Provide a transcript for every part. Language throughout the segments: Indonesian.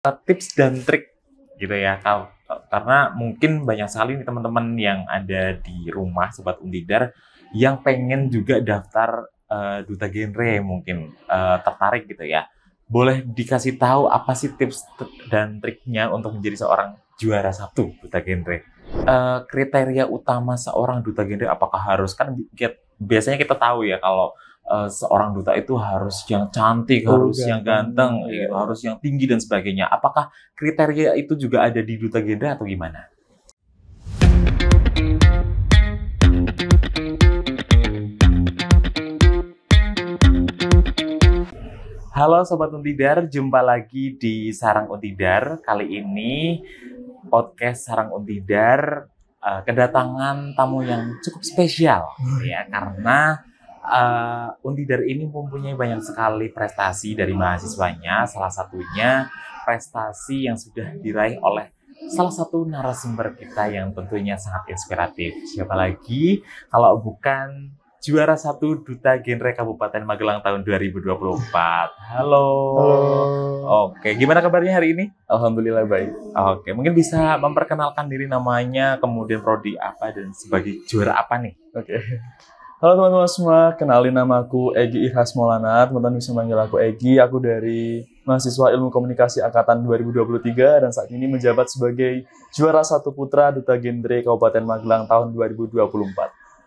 Tips dan trik gitu ya, karena mungkin banyak sekali nih teman-teman yang ada di rumah Sobat Untidar yang pengen juga daftar, duta genre mungkin, tertarik gitu ya. Boleh dikasih tahu apa sih tips dan triknya untuk menjadi seorang juara satu duta genre? Kriteria utama seorang duta genre apakah harus kan biasanya kita tahu ya kalau seorang duta itu harus yang cantik, harus yang ganteng, Iya. harus yang tinggi dan sebagainya. Apakah kriteria itu juga ada di duta genre atau gimana? Halo Sobat Untidar, jumpa lagi di Sarang Untidar. Kali ini podcast Sarang Untidar kedatangan tamu yang cukup spesial ya, karena Untidar ini mempunyai banyak sekali prestasi dari mahasiswanya, salah satunya prestasi yang sudah diraih oleh salah satu narasumber kita yang tentunya sangat inspiratif. Siapa lagi kalau bukan juara satu duta genre Kabupaten Magelang tahun 2024. Halo. Halo. Oke, gimana kabarnya hari ini? Alhamdulillah baik. Oke, mungkin bisa memperkenalkan diri, namanya, kemudian prodi apa, dan sebagai juara apa nih? Oke. Halo teman-teman semua, kenalin nama aku Egy Irhas Maulana. Teman-teman bisa manggil aku Egy. Aku dari mahasiswa Ilmu Komunikasi Angkatan 2023 dan saat ini menjabat sebagai juara satu putra duta genre Kabupaten Magelang tahun 2024.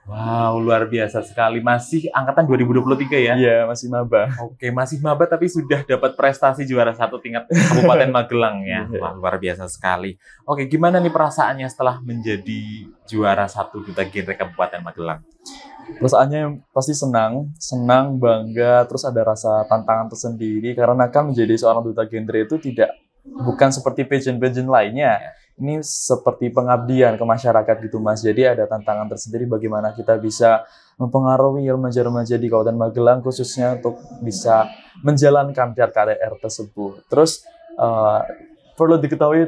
Wow, luar biasa sekali. Masih angkatan 2023 ya? Iya, masih maba. Oke, masih maba tapi sudah dapat prestasi juara satu tingkat Kabupaten Magelang ya. Wah, luar biasa sekali. Oke, gimana nih perasaannya setelah menjadi juara satu duta genre Kabupaten Magelang? Perasaannya pasti senang, bangga, terus ada rasa tantangan tersendiri karena kan menjadi seorang duta genre itu bukan seperti pageant-pageant lainnya. Ini seperti pengabdian ke masyarakat gitu Mas. Jadi ada tantangan tersendiri bagaimana kita bisa mempengaruhi remaja-remaja di Kabupaten Magelang khususnya untuk bisa menjalankan KRR tersebut. Terus perlu diketahui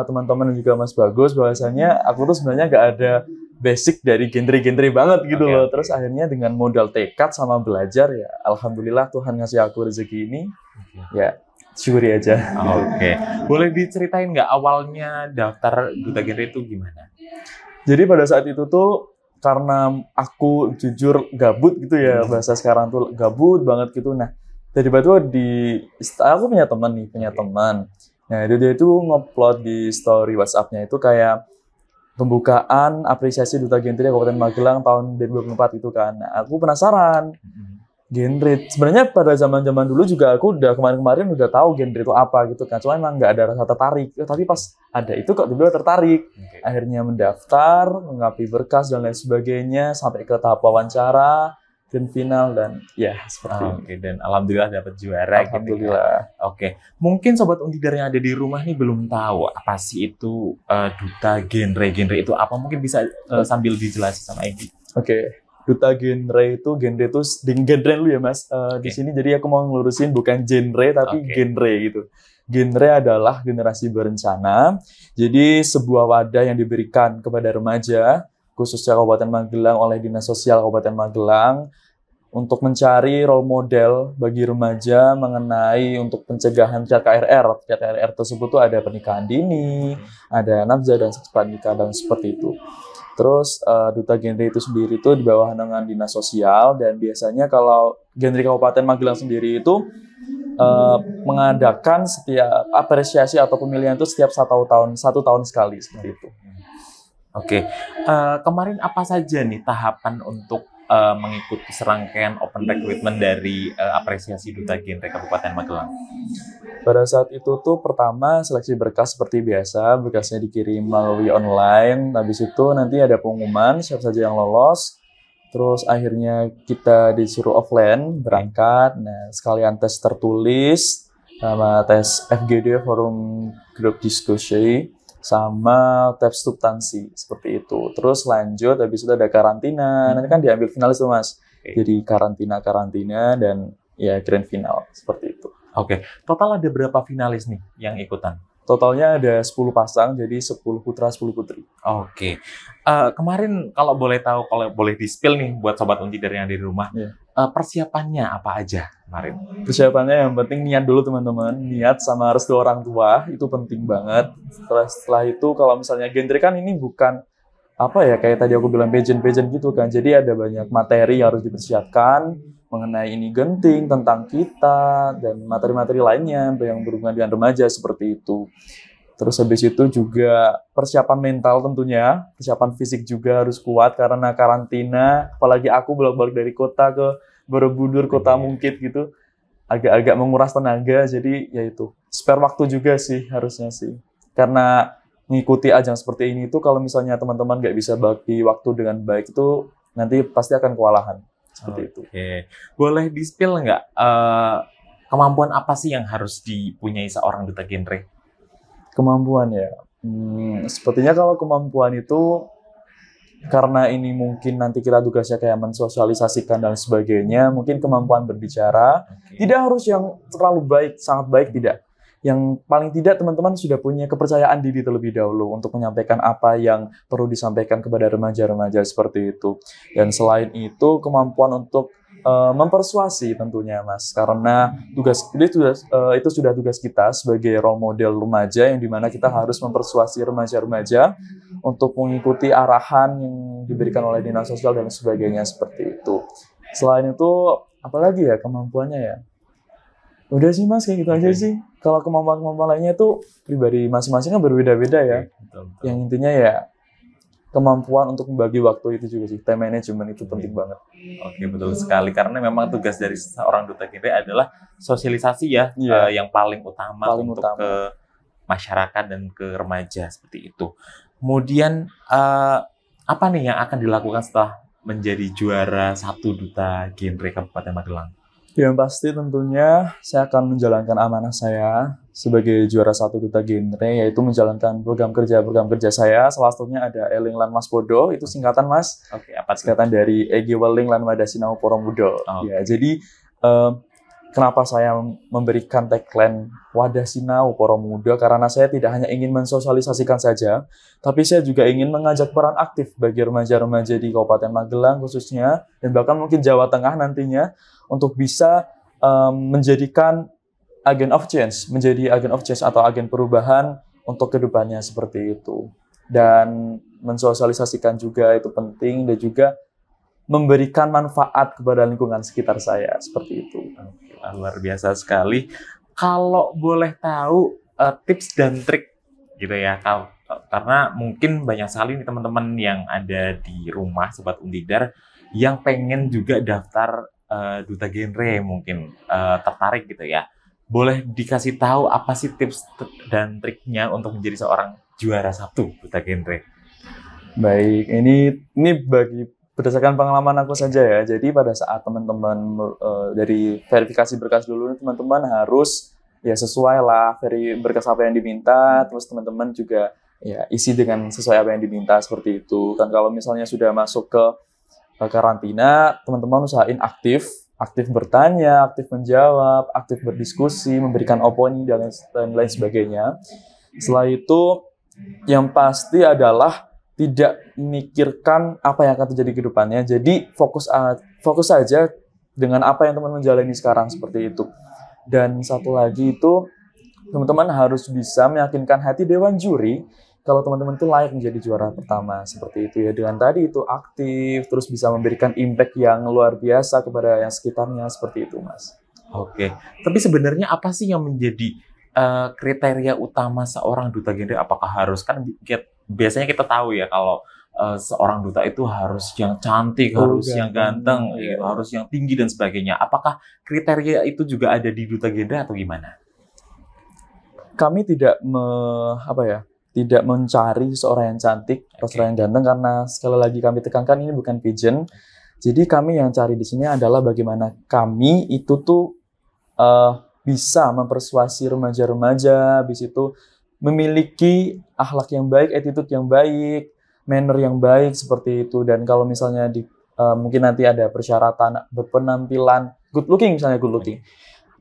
teman-teman dan juga Mas Bagus bahwasanya aku tuh sebenarnya nggak ada basic dari genre-genre banget gitu loh. Terus akhirnya dengan modal tekad sama belajar ya alhamdulillah Tuhan ngasih aku rezeki ini. Ya syukuri aja. Oke. Boleh diceritain nggak awalnya daftar duta genre itu gimana? Jadi pada saat itu tuh karena aku jujur gabut gitu ya, bahasa sekarang tuh gabut banget gitu. Nah, tiba-tiba aku punya teman. Nah, dia itu ngupload di story WhatsApp-nya itu kayak pembukaan apresiasi duta genre Kabupaten Magelang tahun 2024 itu kan. Nah, aku penasaran. Genre. Sebenarnya pada zaman-zaman dulu juga aku kemarin udah tahu genre itu apa gitu kan. Cuma emang nggak ada rasa tertarik. Tapi pas ada itu kok tiba-tiba tertarik. Akhirnya mendaftar, mengapa berkas dan lain sebagainya sampai ke tahap wawancara, grand final dan ya seperti ini. Dan alhamdulillah dapat juara. Alhamdulillah. Gitu. Oke. Mungkin Sobat Untidar yang ada di rumah nih belum tahu apa sih itu duta genre. Genre itu apa? Mungkin bisa sambil dijelasin sama Egy. Oke. Duta genre itu genre lu ya Mas. Di sini jadi aku mau ngelurusin bukan genre tapi genre gitu. Genre adalah generasi berencana. Jadi sebuah wadah yang diberikan kepada remaja khususnya Kabupaten Magelang oleh Dinas Sosial Kabupaten Magelang untuk mencari role model bagi remaja mengenai untuk pencegahan KRR. KRR tersebut tuh ada pernikahan dini, ada nafsa dan seks pranikah dan seperti itu. Terus duta genre itu sendiri itu di bawah naungan Dinas Sosial dan biasanya kalau genre Kabupaten Magelang sendiri itu mengadakan setiap apresiasi atau pemilihan itu setiap satu tahun sekali seperti itu. Oke, kemarin apa saja nih tahapan untuk mengikuti serangkaian open recruitment dari apresiasi duta genre Kabupaten Magelang? Pada saat itu tuh pertama seleksi berkas seperti biasa, berkasnya dikirim melalui online, habis itu nanti ada pengumuman siapa saja yang lolos, terus akhirnya kita disuruh offline, berangkat, nah sekalian tes tertulis, sama tes FGD, Forum Group Discussion, sama tes substansi, seperti itu. Terus lanjut, habis itu ada karantina, nanti kan diambil finalis tuh Mas, jadi karantina dan ya grand final, seperti itu. Oke, total ada berapa finalis nih yang ikutan? Totalnya ada 10 pasang, jadi 10 putra, 10 putri. Oke. Kemarin kalau boleh tahu, kalau boleh di-spill nih buat Sobat Untidar yang ada di rumah, persiapannya apa aja kemarin? Persiapannya yang penting niat dulu teman-teman, niat sama restu orang tua itu penting banget. Setelah itu kalau misalnya genre kan ini bukan apa ya kayak tadi aku bilang pageant gitu kan. Jadi ada banyak materi yang harus dipersiapkan mengenai ini genting tentang kita dan materi-materi lainnya yang berhubungan dengan remaja seperti itu. Terus habis itu juga persiapan mental tentunya, persiapan fisik juga harus kuat karena karantina, apalagi aku bolak-balik dari kota ke Borobudur, kota Mungkit gitu, agak-agak menguras tenaga, jadi ya itu, spare waktu juga sih harusnya sih. Karena mengikuti ajang seperti ini itu kalau misalnya teman-teman nggak bisa bagi waktu dengan baik itu nanti pasti akan kewalahan, seperti itu. Boleh di-spill nggak kemampuan apa sih yang harus dipunyai seorang duta genre? Kemampuan ya, sepertinya kalau kemampuan itu karena ini mungkin nanti kita tugasnya kayak mensosialisasikan dan sebagainya, mungkin kemampuan berbicara tidak harus yang terlalu baik, sangat baik tidak. Yang paling tidak teman-teman sudah punya kepercayaan diri terlebih dahulu untuk menyampaikan apa yang perlu disampaikan kepada remaja-remaja seperti itu. Dan selain itu kemampuan untuk mempersuasi tentunya Mas, karena itu sudah tugas kita sebagai role model remaja yang dimana kita harus mempersuasi remaja-remaja untuk mengikuti arahan yang diberikan oleh dinas sosial dan sebagainya seperti itu. Selain itu apalagi ya kemampuannya ya? Udah sih Mas kayak gitu aja sih. Kalau kemampuan-kemampuan lainnya itu pribadi masing-masing kan berbeda-beda ya. Betul. Yang intinya ya kemampuan untuk membagi waktu itu juga sih, time management itu penting banget. Oke, betul sekali. Karena memang tugas dari seorang duta genre adalah sosialisasi ya, yang paling utama ke masyarakat dan ke remaja seperti itu. Kemudian apa nih yang akan dilakukan setelah menjadi juara 1 duta genre Kabupaten Magelang? Yang pasti tentunya saya akan menjalankan amanah saya sebagai juara 1 duta genre, yaitu menjalankan program kerja saya. Salah satunya ada Eling Lan Mas Bodo, itu singkatan Mas. Oke, apa singkatan dari Egi Weling Lan Wadasinau Poromudo. Ya, jadi kenapa saya memberikan tagline Wadasinau Poromudo? Karena saya tidak hanya ingin mensosialisasikan saja, tapi saya juga ingin mengajak peran aktif bagi remaja-remaja di Kabupaten Magelang khususnya, dan bahkan mungkin Jawa Tengah nantinya, untuk bisa menjadikan agent of change atau agen perubahan untuk kedepannya seperti itu. Dan mensosialisasikan juga itu penting, dan juga memberikan manfaat kepada lingkungan sekitar saya seperti itu. Luar biasa sekali. Kalau boleh tahu tips dan trik gitu ya, karena mungkin banyak sekali nih teman-teman yang ada di rumah Sobat Untidar yang pengen juga daftar duta genre, mungkin tertarik gitu ya. Boleh dikasih tahu apa sih tips dan triknya untuk menjadi seorang juara 1 duta genre? Baik, ini berdasarkan pengalaman aku saja ya. Jadi pada saat teman-teman dari verifikasi berkas dulu, teman-teman harus ya sesuai lah berkas apa yang diminta, terus teman-teman juga ya isi dengan sesuai apa yang diminta seperti itu. Dan kalau misalnya sudah masuk ke karantina, teman-teman usahain aktif bertanya, aktif menjawab, aktif berdiskusi, memberikan opini dan lain sebagainya. Setelah itu yang pasti adalah tidak memikirkan apa yang akan terjadi ke depannya. Jadi fokus saja dengan apa yang teman-teman jalani sekarang seperti itu. Dan satu lagi itu teman-teman harus bisa meyakinkan hati dewan juri kalau teman-teman itu layak menjadi juara pertama seperti itu ya. Dengan tadi itu aktif, terus bisa memberikan impact yang luar biasa kepada yang sekitarnya seperti itu Mas. Oke, tapi sebenarnya apa sih yang menjadi kriteria utama seorang duta genre? Apakah harus, kan biasanya kita tahu ya kalau seorang duta itu harus yang cantik, harus yang ganteng, harus yang tinggi dan sebagainya. Apakah kriteria itu juga ada di duta genre atau gimana? Kami tidak tidak mencari seorang yang cantik atau seorang yang ganteng, karena sekali lagi kami tekankan ini bukan pageant. Jadi kami yang cari di sini adalah bagaimana kami itu tuh bisa mempersuasi remaja-remaja, habis itu memiliki akhlak yang baik, attitude yang baik, manner yang baik seperti itu. Dan kalau misalnya mungkin nanti ada persyaratan berpenampilan good looking, misalnya good looking.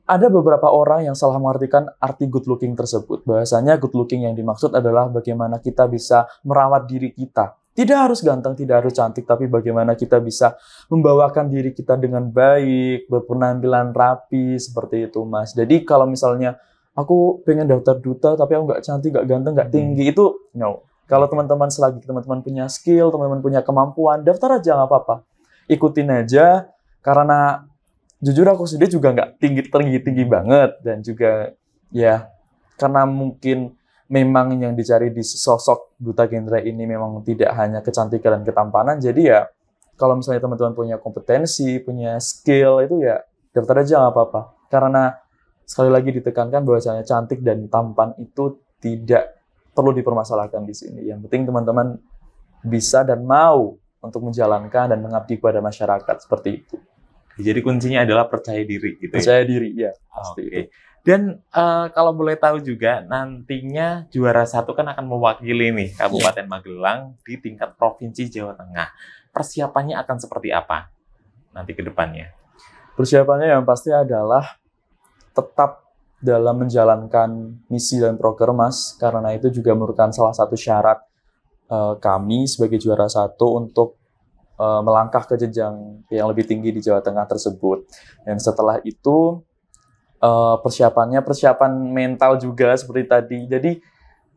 Ada beberapa orang yang salah mengartikan arti good looking tersebut. Bahasanya good looking yang dimaksud adalah bagaimana kita bisa merawat diri kita. Tidak harus ganteng, tidak harus cantik, tapi bagaimana kita bisa membawakan diri kita dengan baik, berpenampilan rapi, seperti itu, Mas. Jadi kalau misalnya aku pengen daftar duta, tapi aku nggak cantik, nggak ganteng, nggak tinggi, itu no. Kalau teman-teman selagi teman-teman punya skill, teman-teman punya kemampuan, daftar aja nggak apa-apa. Ikutin aja, karena jujur aku sendiri juga nggak tinggi banget, dan juga ya karena mungkin memang yang dicari di sosok duta genre ini memang tidak hanya kecantikan dan ketampanan, jadi ya kalau misalnya teman-teman punya kompetensi, punya skill, itu ya daftar aja nggak apa-apa. Karena sekali lagi ditekankan bahwasanya cantik dan tampan itu tidak perlu dipermasalahkan di sini. Yang penting teman-teman bisa dan mau untuk menjalankan dan mengabdi kepada masyarakat, seperti itu. Jadi kuncinya adalah percaya diri gitu ya? Percaya diri, ya. Pasti itu. Dan kalau boleh tahu juga, nantinya juara 1 kan akan mewakili nih Kabupaten Magelang di tingkat Provinsi Jawa Tengah. Persiapannya akan seperti apa nanti ke depannya? Persiapannya yang pasti adalah tetap dalam menjalankan misi dan program, Mas, karena itu juga merupakan salah satu syarat kami sebagai juara 1 untuk melangkah ke jenjang yang lebih tinggi di Jawa Tengah tersebut. Dan setelah itu persiapan mental juga seperti tadi. Jadi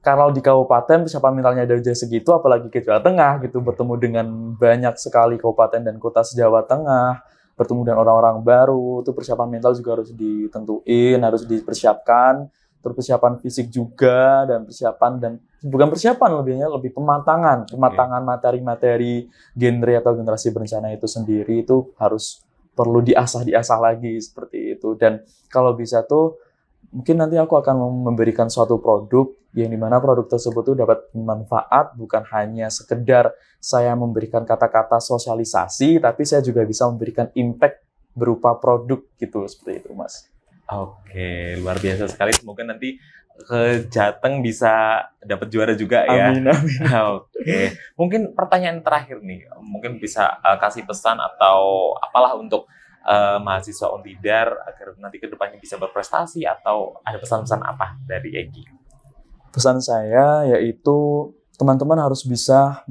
kalau di kabupaten persiapan mentalnya dari segitu, apalagi ke Jawa Tengah gitu, bertemu dengan banyak sekali kabupaten dan kota se-Jawa Tengah, bertemu dengan orang-orang baru, itu persiapan mental juga harus ditentuin, harus dipersiapkan, terus persiapan fisik juga, dan bukan persiapan, lebih pematangan materi-materi genre atau generasi berencana itu sendiri, itu harus perlu diasah lagi seperti itu. Dan kalau bisa tuh mungkin nanti aku akan memberikan suatu produk yang dimana produk tersebut tuh dapat bermanfaat, bukan hanya sekedar saya memberikan kata-kata sosialisasi, tapi saya juga bisa memberikan impact berupa produk gitu, seperti itu, Mas. Oke, luar biasa sekali. Semoga nanti ke Jateng bisa dapat juara juga ya. Amin. Oke, mungkin pertanyaan terakhir nih, mungkin bisa kasih pesan atau apalah untuk mahasiswa Untidar agar nanti ke depannya bisa berprestasi, atau ada pesan-pesan apa dari Egy? Pesan saya yaitu teman-teman harus bisa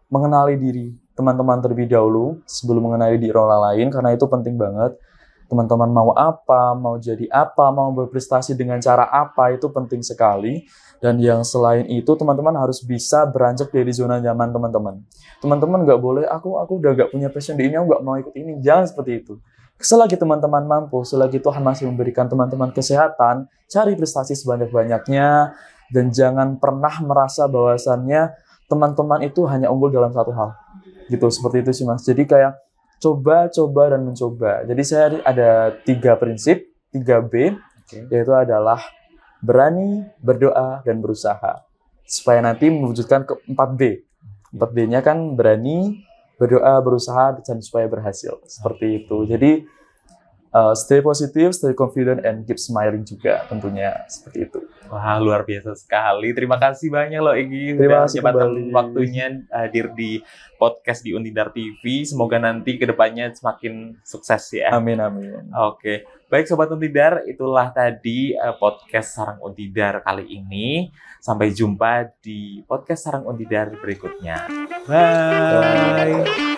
mengenali diri teman-teman terlebih dahulu sebelum mengenali diri orang lain, karena itu penting banget. Teman-teman mau apa, mau jadi apa, mau berprestasi dengan cara apa, itu penting sekali. Dan yang selain itu, teman-teman harus bisa beranjak dari zona nyaman teman-teman. Teman-teman nggak boleh, aku udah nggak punya passion di ini, aku nggak mau ikut ini. Jangan seperti itu. Selagi teman-teman mampu, selagi Tuhan masih memberikan teman-teman kesehatan, cari prestasi sebanyak-banyaknya, dan jangan pernah merasa bahwasannya teman-teman itu hanya unggul dalam satu hal. Gitu, seperti itu sih, Mas. Jadi kayak coba dan mencoba. Jadi saya ada 3 prinsip, 3B, yaitu adalah berani, berdoa, dan berusaha. Supaya nanti mewujudkan ke 4B. 4B-nya kan berani, berdoa, berusaha, dan supaya berhasil. Seperti itu. Jadi stay positive, stay confident, and keep smiling juga tentunya. Seperti itu. Wah, luar biasa sekali. Terima kasih banyak loh Egy. Terima kasih kembali waktunya hadir di podcast di Untidar TV. Semoga nanti kedepannya semakin sukses ya. Amin. Oke. Baik Sobat Untidar, itulah tadi podcast Sarang Untidar kali ini. Sampai jumpa di podcast Sarang Untidar berikutnya. Bye.